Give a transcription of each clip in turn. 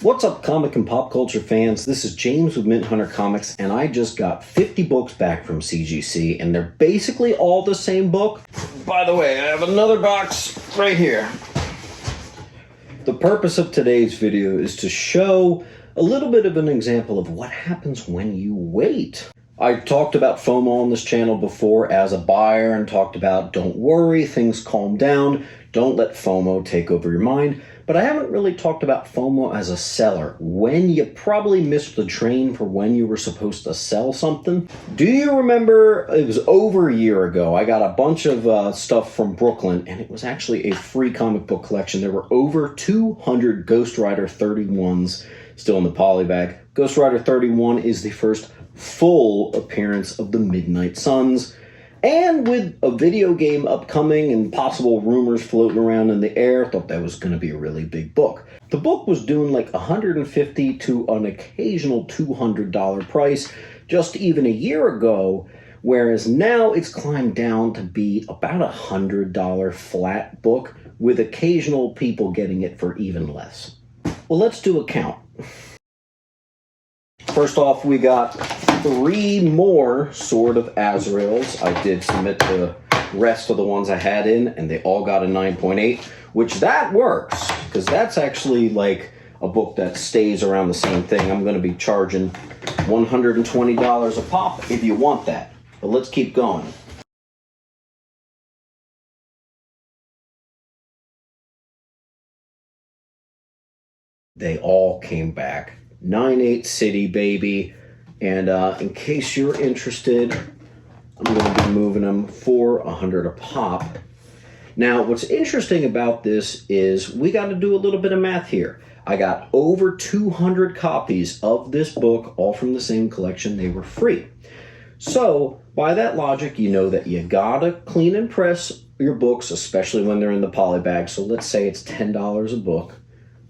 What's up, comic and pop culture fans? This is James with Mint Hunter Comics, and I just got 50 books back from CGC, and they're basically all the same book. By the way, I have another box right here. The purpose of today's video is to show a little bit of an example of what happens when you wait. I talked about FOMO on this channel before as a buyer and talked about don't worry, things calm down, don't let FOMO take over your mind. But I haven't really talked about FOMO as a seller, when you probably missed the train for when you were supposed to sell something. Do you remember, it was over a year ago, I got a bunch of stuff from Brooklyn, and it was actually a free comic book collection. There were over 200 Ghost Rider 31s still in the poly bag. Ghost Rider 31 is the first full appearance of the Midnight Suns. And with a video game upcoming and possible rumors floating around in the air, I thought that was going to be a really big book. The book was doing like $150 to an occasional $200 price just even a year ago, whereas now it's climbed down to be about a $100 flat book, with occasional people getting it for even less. Well, let's do a count. First off, we got 3 more Sword of Azraels. I did submit the rest of the ones I had in, and they all got a 9.8, which that works, because that's actually like a book that stays around the same thing. I'm going to be charging $120 a pop if you want that. But let's keep going. They all came back. 9.8 City, baby. And in case you're interested, I'm going to be moving them for $100 a pop. Now, what's interesting about this is we got to do a little bit of math here. I got over 200 copies of this book, all from the same collection. They were free. So, by that logic, you know that you got to clean and press your books, especially when they're in the poly bag. So let's say it's $10 a book,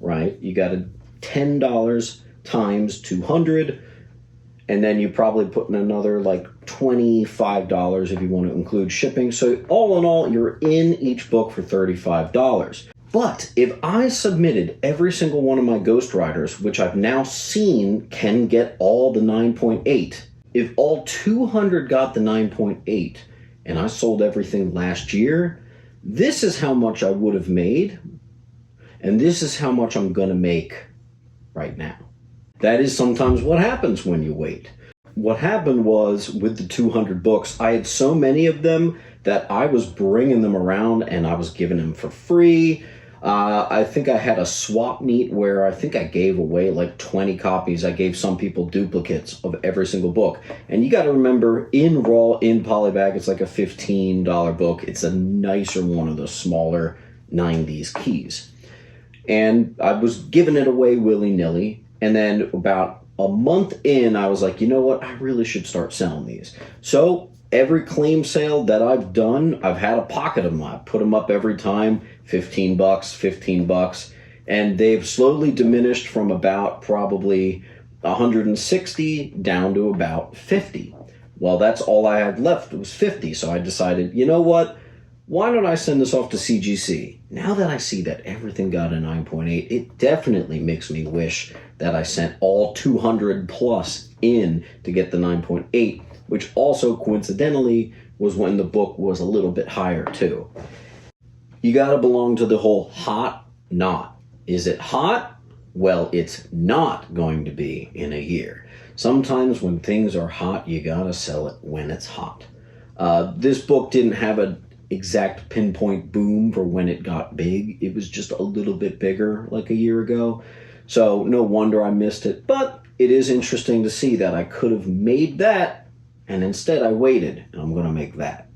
right? You got to $10 times 200, and then you probably put in another like $25 if you want to include shipping. So all in all, you're in each book for $35. But if I submitted every single one of my Ghost Riders, which I've now seen can get all the 9.8, if all 200 got the 9.8 and I sold everything last year, this is how much I would have made, and this is how much I'm going to make right now. That is sometimes what happens when you wait. What happened was, with the 200 books, I had so many of them that I was bringing them around and I was giving them for free. I think I had a swap meet where I think I gave away like 20 copies. I gave some people duplicates of every single book. And you got to remember, in raw, in polybag, it's like a $15 book. It's a nicer one of the smaller 90s keys. And I was giving it away willy-nilly. And then about a month in, I was like, you know what? I really should start selling these. So every claim sale that I've done, I've had a pocket of them. I put them up every time, $15, $15. And they've slowly diminished from about probably 160 down to about 50. Well, that's all I had left was 50. So I decided, you know what? Why don't I send this off to CGC? Now that I see that everything got a 9.8, it definitely makes me wish that I sent all 200 plus in to get the 9.8, which also coincidentally was when the book was a little bit higher too. You gotta belong to the whole hot, not. Is it hot? Well, it's not going to be in a year. Sometimes when things are hot, you gotta sell it when it's hot. This book didn't have an exact pinpoint boom for when it got big. It was just a little bit bigger like a year ago. So no wonder I missed it. But it is interesting to see that I could have made that, and instead I waited, and I'm going to make that.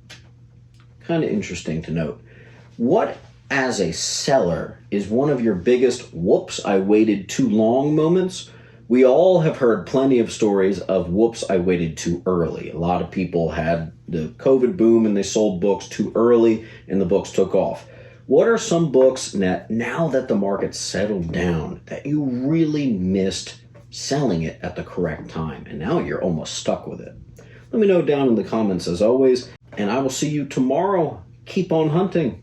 Kind of interesting to note. What, as a seller, is one of your biggest whoops, I waited too long moments? We all have heard plenty of stories of whoops, I waited too early. A lot of people had the COVID boom and they sold books too early and the books took off. What are some books that, now that the market settled down, that you really missed selling it at the correct time and now you're almost stuck with it? Let me know down in the comments as always, and I will see you tomorrow. Keep on hunting.